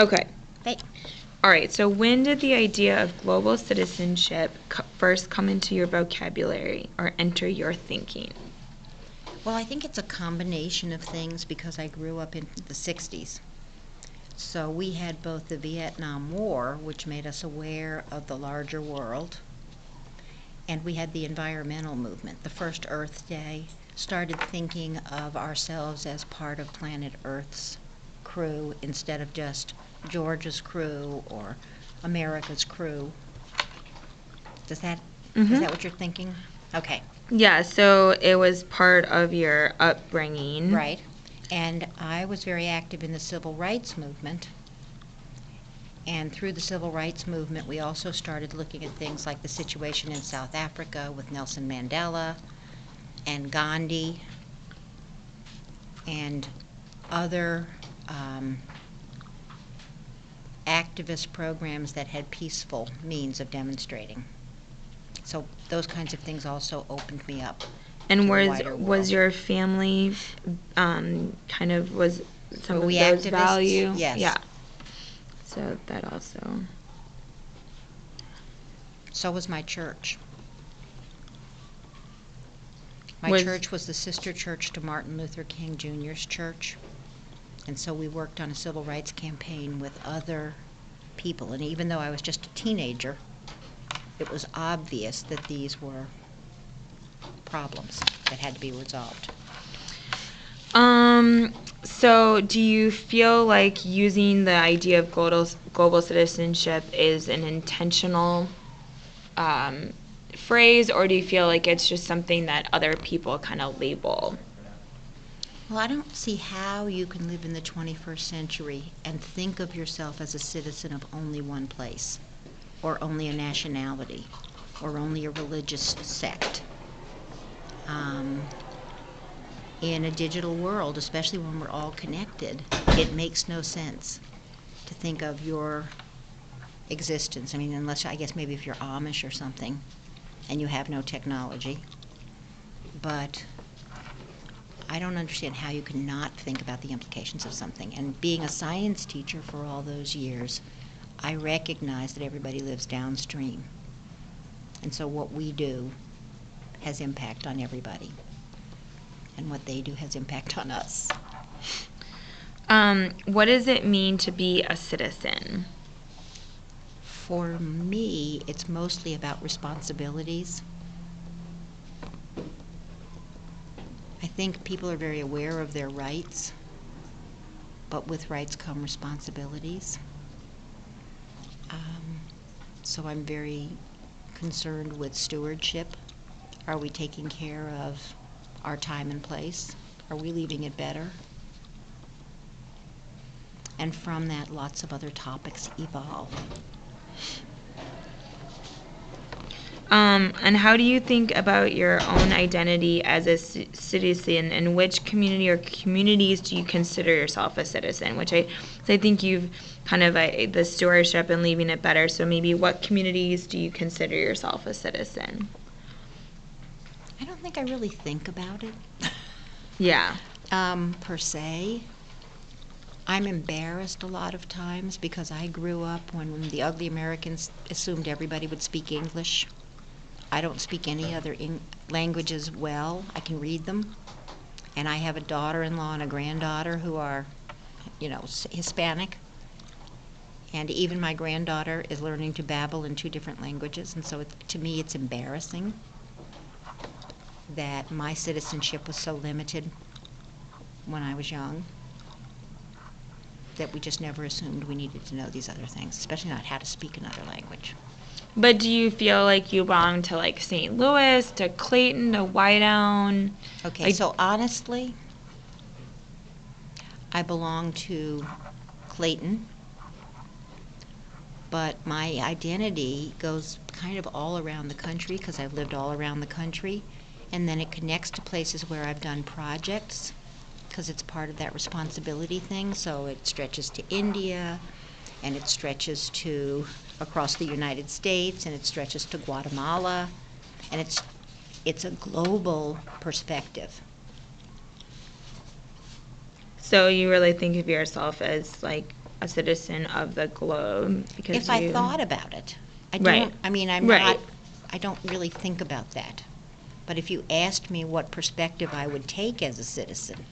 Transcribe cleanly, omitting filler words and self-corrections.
Okay. Okay. All right. So when did the idea of global citizenship first come into your vocabulary or enter your thinking? Well, I think it's a combination of things because I grew up in the 60s. So we had both the Vietnam War, which made us aware of the larger world, and we had the environmental movement. The first Earth Day started thinking of ourselves as part of planet Earth's crew instead of just Georgia's crew or America's crew. Is that what you're thinking? Okay. Yeah, so it was part of your upbringing. Right. And I was very active in the civil rights movement. And through the civil rights movement, we also started looking at things like the situation in South Africa with Nelson Mandela and Gandhi and other activist programs that had peaceful means of demonstrating. So those kinds of things also opened me up. And to the wider was world. your family kind of was some Were of we those activists? value? Yes. Yeah. So that also. So was my church. My Was- church was the sister church to Martin Luther King Jr.'s church. And so we worked on a civil rights campaign with other people. And even though I was just a teenager, it was obvious that these were problems that had to be resolved. So do you feel like using the idea of global citizenship is an intentional phrase, or do you feel like it's just something that other people kind of label? Well, I don't see how you can live in the 21st century and think of yourself as a citizen of only one place, or only a nationality, or only a religious sect. In a digital world, especially when we're all connected, it makes no sense to think of your existence. I mean, unless, I guess, maybe if you're Amish or something and you have no technology. But I don't understand how you can not think about the implications of something. And being a science teacher for all those years, I recognize that everybody lives downstream. And so what we do has impact on everybody. And what they do has impact on us. What does it mean to be a citizen? For me, it's mostly about responsibilities. I think people are very aware of their rights, but with rights come responsibilities. So I'm very concerned with stewardship. Are we taking care of our time and place? Are we leaving it better? And from that, lots of other topics evolve. And how do you think about your own identity as a citizen, and which community or communities do you consider yourself a citizen? Which I think you've kind of the stewardship and leaving it better. So maybe what communities do you consider yourself a citizen? I don't think I really think about it. Yeah. Per se. I'm embarrassed a lot of times because I grew up when the ugly Americans assumed everybody would speak English. I don't speak any other languages well. I can read them. And I have a daughter-in-law and a granddaughter who are, Hispanic. And even my granddaughter is learning to babble in 2 different languages. And so to me, it's embarrassing that my citizenship was so limited when I was young, that we just never assumed we needed to know these other things, especially not how to speak another language. But do you feel like you belong to like St. Louis, to Clayton, to Whiteown? Okay, so honestly, I belong to Clayton, but my identity goes kind of all around the country because I've lived all around the country, and then it connects to places where I've done projects because it's part of that responsibility thing. So it stretches to India, and it stretches to across the United States, and it stretches to Guatemala, and it's a global perspective. So you really think of yourself as like a citizen of the globe? Because If I thought about it, I Right. don't, I mean, I'm Right. not, I don't really think about that. But if you asked me what perspective I would take as a citizen,